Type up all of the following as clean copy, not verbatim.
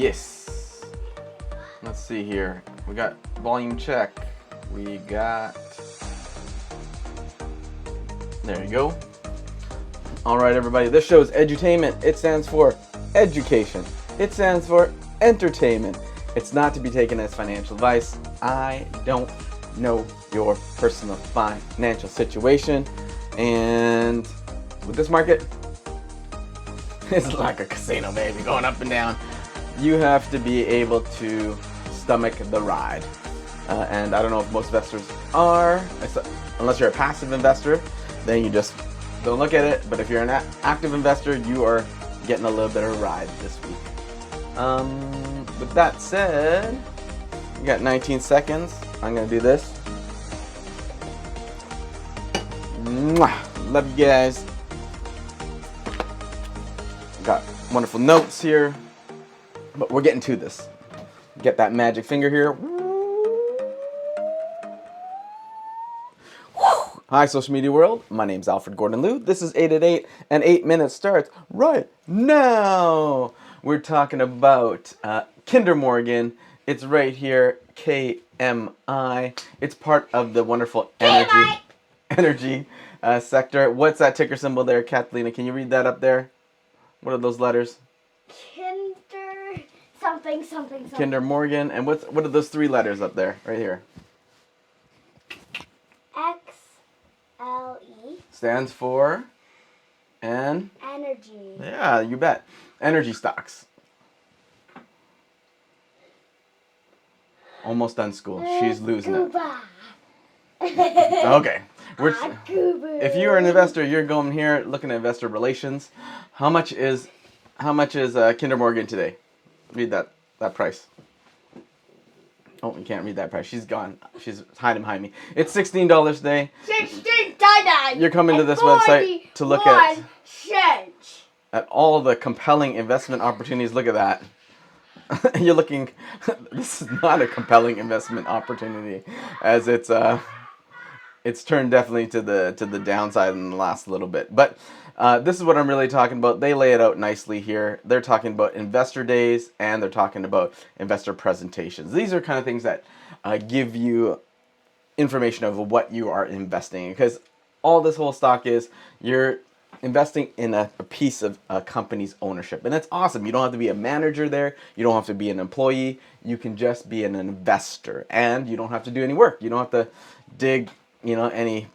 Yes. Let's see here. We got volume check. We got... There you go. All right, everybody. This show is edutainment. It stands for education. It stands for entertainment. It's not to be taken as financial advice. I don't know your personal financial situation. And with this market, it's like a casino, baby, going up and down. You have to be able to stomach the ride. And I don't know if most investors are, unless you're a passive investor, then you just don't look at it. But if you're an active investor, you are getting a little bit of a ride this week. With that said, we got 19 seconds. I'm going to do this. Mwah. Love you guys. Got wonderful notes here. But we're getting to this. Get that magic finger here. Hi, social media world. My name's Alfred Gordon Liu. This is 8 at 8, and 8 minutes starts right now. We're talking about Kinder Morgan. It's right here, KMI. It's part of the wonderful energy sector. What's that ticker symbol there, Catalina? Can you read that up there? What are those letters? Kinder something, something, something. Kinder Morgan. And what are those three letters up there, right here? XLE. Stands for energy. Yeah, you bet. Energy stocks. Almost done school. She's losing it. Okay. If you are an investor, you're going here looking at investor relations. How much is Kinder Morgan today? Read that price. Oh, you can't read that price. She's gone. She's hiding behind me. It's $16 today. $16. You're coming to this website to look at all the compelling investment opportunities. Look at that. You're looking. This is not a compelling investment opportunity, as it's turned definitely to the downside in the last little bit. But this is what I'm really talking about. They lay it out nicely here. They're talking about investor days, and they're talking about investor presentations. These are kind of things that give you information of what you are investing in, because all this whole stock is, you're investing in a piece of a company's ownership. And that's awesome. You don't have to be a manager there. You don't have to be an employee. You can just be an investor, and you don't have to do any work. You don't have to dig any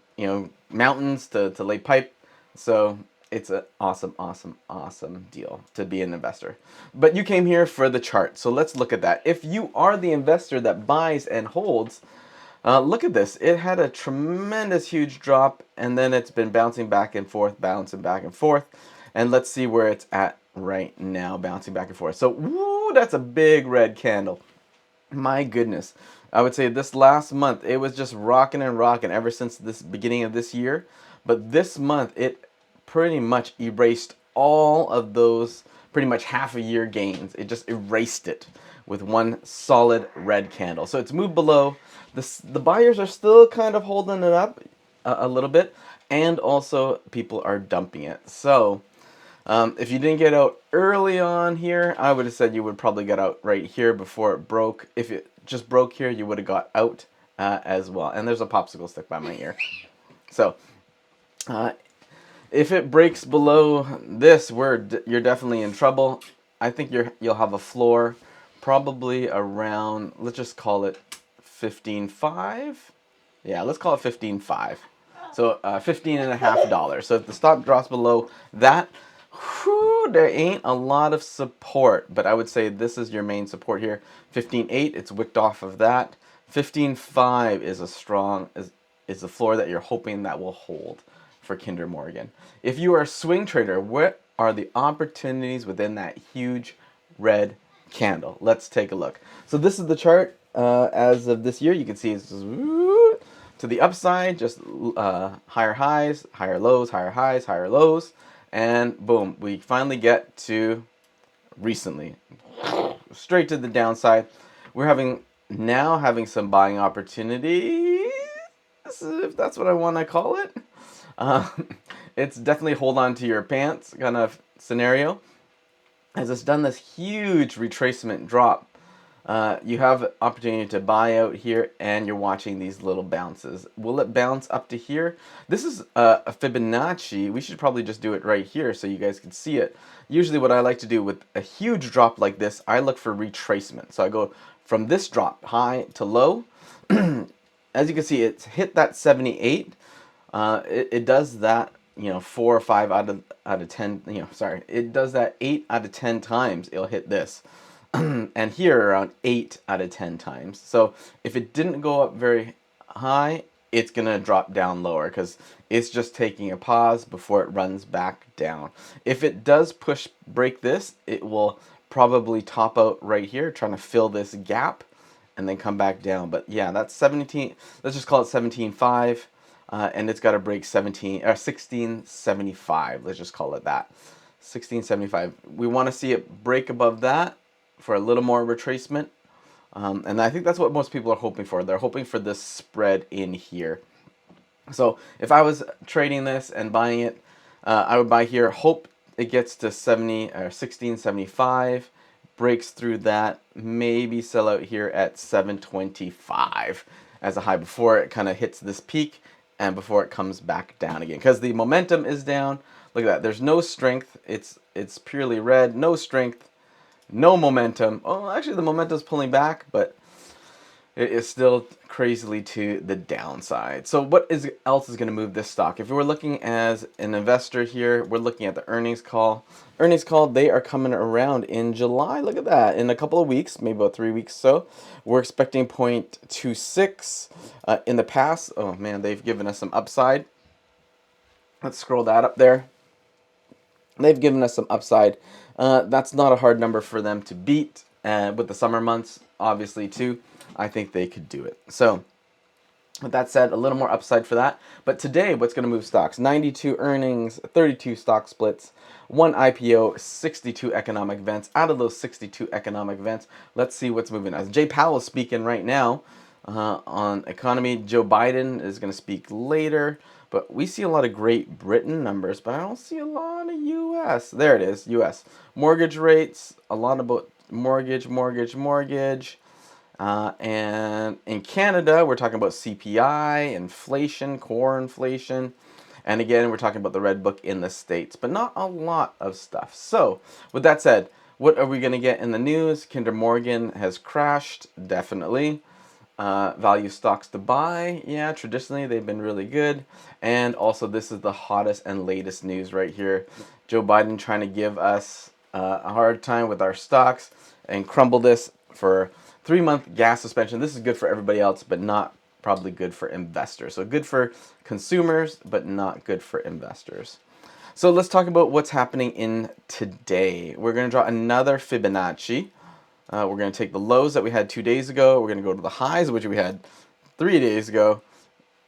mountains to lay pipe. So it's an awesome deal to be an investor. But you came here for the chart, so let's look at that. If you are the investor that buys and holds, look at this. It had a tremendous huge drop, and then it's been bouncing back and forth. And let's see where it's at right now, bouncing back and forth. So woo, that's a big red candle. My goodness. I would say this last month, it was just rocking and rocking ever since this beginning of this year. But this month, it pretty much erased all of those pretty much half a year gains. It just erased it with one solid red candle. So it's moved below. The buyers are still kind of holding it up a little bit, and also people are dumping it. So if you didn't get out early on here, I would have said you would probably get out right here before it broke. If it just broke here, you would have got out as well. And there's a popsicle stick by my ear. So if it breaks below this, you're definitely in trouble. I think you'll have a floor probably around, let's just call it 15.5. Yeah, let's call it 15.5. So $15.50. So if the stock drops below that, there ain't a lot of support. But I would say this is your main support here. 15.8, it's wicked off of that. 15.5 is a strong, is the floor that you're hoping that will hold for Kinder Morgan. If you are a swing trader, what are the opportunities within that huge red candle? Let's take a look. So this is the chart as of this year. You can see it's just to the upside, just higher highs, higher lows, higher highs, higher lows, and boom, we finally get to recently, straight to the downside. We're having some buying opportunities, if that's what I want to call it. It's definitely hold on to your pants kind of scenario. as it's done this huge retracement drop, you have opportunity to buy out here, and you're watching these little bounces. Will it bounce up to here? This is a Fibonacci. We should probably just do it right here so you guys can see it. Usually what I like to do with a huge drop like this, I look for retracement. So I go from this drop, high to low. As you can see, it's hit that 78. It does that, 4 or 5 out of 10, it does that 8 out of 10 times it'll hit this. And here around 8 out of 10 times. So if it didn't go up very high, it's gonna drop down lower because it's just taking a pause before it runs back down. If it does break this, it will probably top out right here, trying to fill this gap and then come back down. But yeah, that's 17, let's just call it 17.5. And it's got to break 1675. Let's just call it that. 1675. We want to see it break above that for a little more retracement. And I think that's what most people are hoping for. They're hoping for this spread in here. So if I was trading this and buying it, I would buy here, hope it gets to 1675, breaks through that, maybe sell out here at 725 as a high before it kind of hits this peak and before it comes back down again, because the momentum is down. Look at that. There's no strength. It's purely red. No strength. No momentum. Oh, actually the momentum's pulling back, but it is still crazily to the downside. So what else is going to move this stock? If we're looking as an investor here, we're looking at the earnings call. Earnings call, they are coming around in July. Look at that. In a couple of weeks, maybe about 3 weeks so. We're expecting 0.26. In the past, oh man, they've given us some upside. Let's scroll that up there. They've given us some upside. That's not a hard number for them to beat. With the summer months, obviously, too, I think they could do it. So, with that said, a little more upside for that. But today, what's going to move stocks? 92 earnings, 32 stock splits, 1 IPO, 62 economic events. Out of those 62 economic events, let's see what's moving. As Jay Powell is speaking right now on economy, Joe Biden is going to speak later. But we see a lot of Great Britain numbers, but I don't see a lot of U.S. There it is, U.S. Mortgage rates, a lot about mortgage. And in Canada, we're talking about CPI, inflation, core inflation. And again, we're talking about the Red Book in the States, but not a lot of stuff. So, with that said, what are we going to get in the news? Kinder Morgan has crashed, definitely. Value stocks to buy, yeah, traditionally they've been really good. And also, this is the hottest and latest news right here. Joe Biden trying to give us a hard time with our stocks and crumble this for 3-month gas suspension. This is good for everybody else, but not probably good for investors. So good for consumers, but not good for investors. So let's talk about what's happening in today. We're going to draw another Fibonacci. We're going to take the lows that we had 2 days ago. We're going to go to the highs, which we had 3 days ago.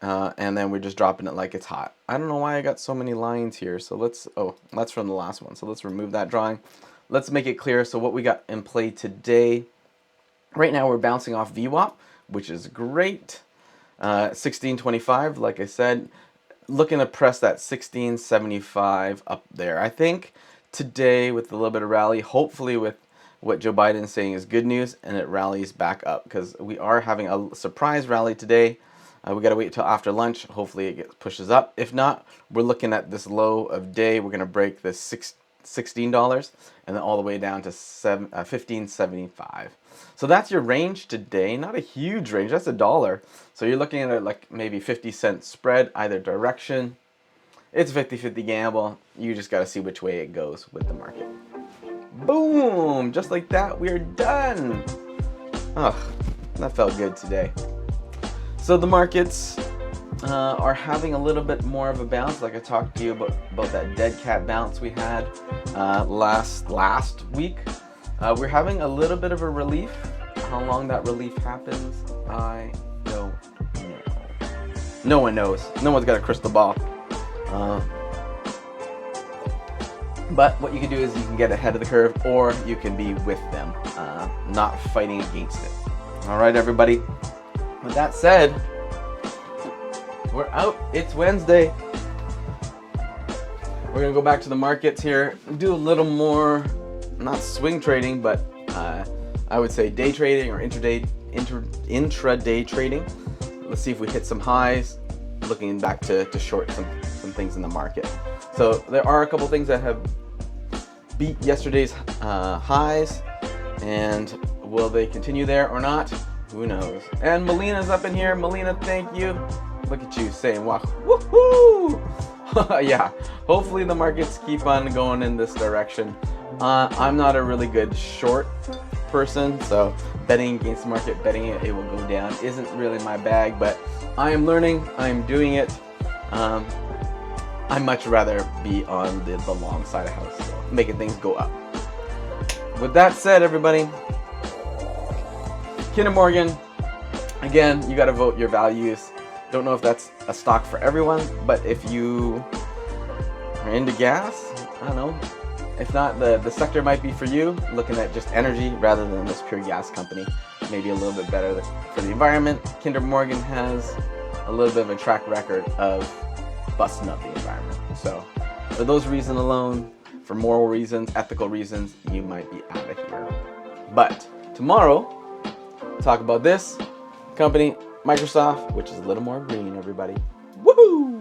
And then we're just dropping it like it's hot. I don't know why I got so many lines here. So that's from the last one. So let's remove that drawing. Let's make it clear. So what we got in play today. Right now we're bouncing off VWAP, which is great. 1625, like I said, looking to press that 1675 up there. I think today with a little bit of rally, hopefully with what Joe Biden is saying is good news, and it rallies back up because we are having a surprise rally today. We got to wait until after lunch. Hopefully it pushes up. If not, we're looking at this low of day. We're going to break this $16 and then all the way down to $15.75. So that's your range today. Not a huge range. That's $1. So you're looking at like maybe 50-cent spread either direction. It's 50-50 gamble. You just got to see which way it goes with the market. Boom! Just like that, we're done. Oh, that felt good today. So the markets are having a little bit more of a bounce, like I talked to you about that dead cat bounce we had last week. We're having a little bit of a relief. How long that relief happens, I don't know. No one knows. No one's got a crystal ball. But what you can do is you can get ahead of the curve, or you can be with them, not fighting against it. All right, everybody. With that said, we're out. It's Wednesday. We're going to go back to the markets here, do a little more not swing trading, but I would say day trading or intraday trading. Let's see if we hit some highs, looking back to short some things in the market. So there are a couple things that have beat yesterday's highs, and will they continue there or not? Who knows? And Melina's up in here. Melina, thank you. Look at you saying, wow, woohoo! Yeah, hopefully the markets keep on going in this direction. I'm not a really good short person, so betting against the market, betting it will go down isn't really my bag, but I am learning, I'm doing it. I'd much rather be on the long side of the house, so making things go up. With that said, everybody, Kinder Morgan, again, you got to vote your values. Don't know if that's a stock for everyone, but if you are into gas, I don't know. If not, the sector might be for you, looking at just energy rather than this pure gas company. Maybe a little bit better for the environment. Kinder Morgan has a little bit of a track record of busting up the environment. So for those reasons alone, for moral reasons, ethical reasons, you might be out of here. But tomorrow, talk about this company, Microsoft, which is a little more green, everybody. Woohoo!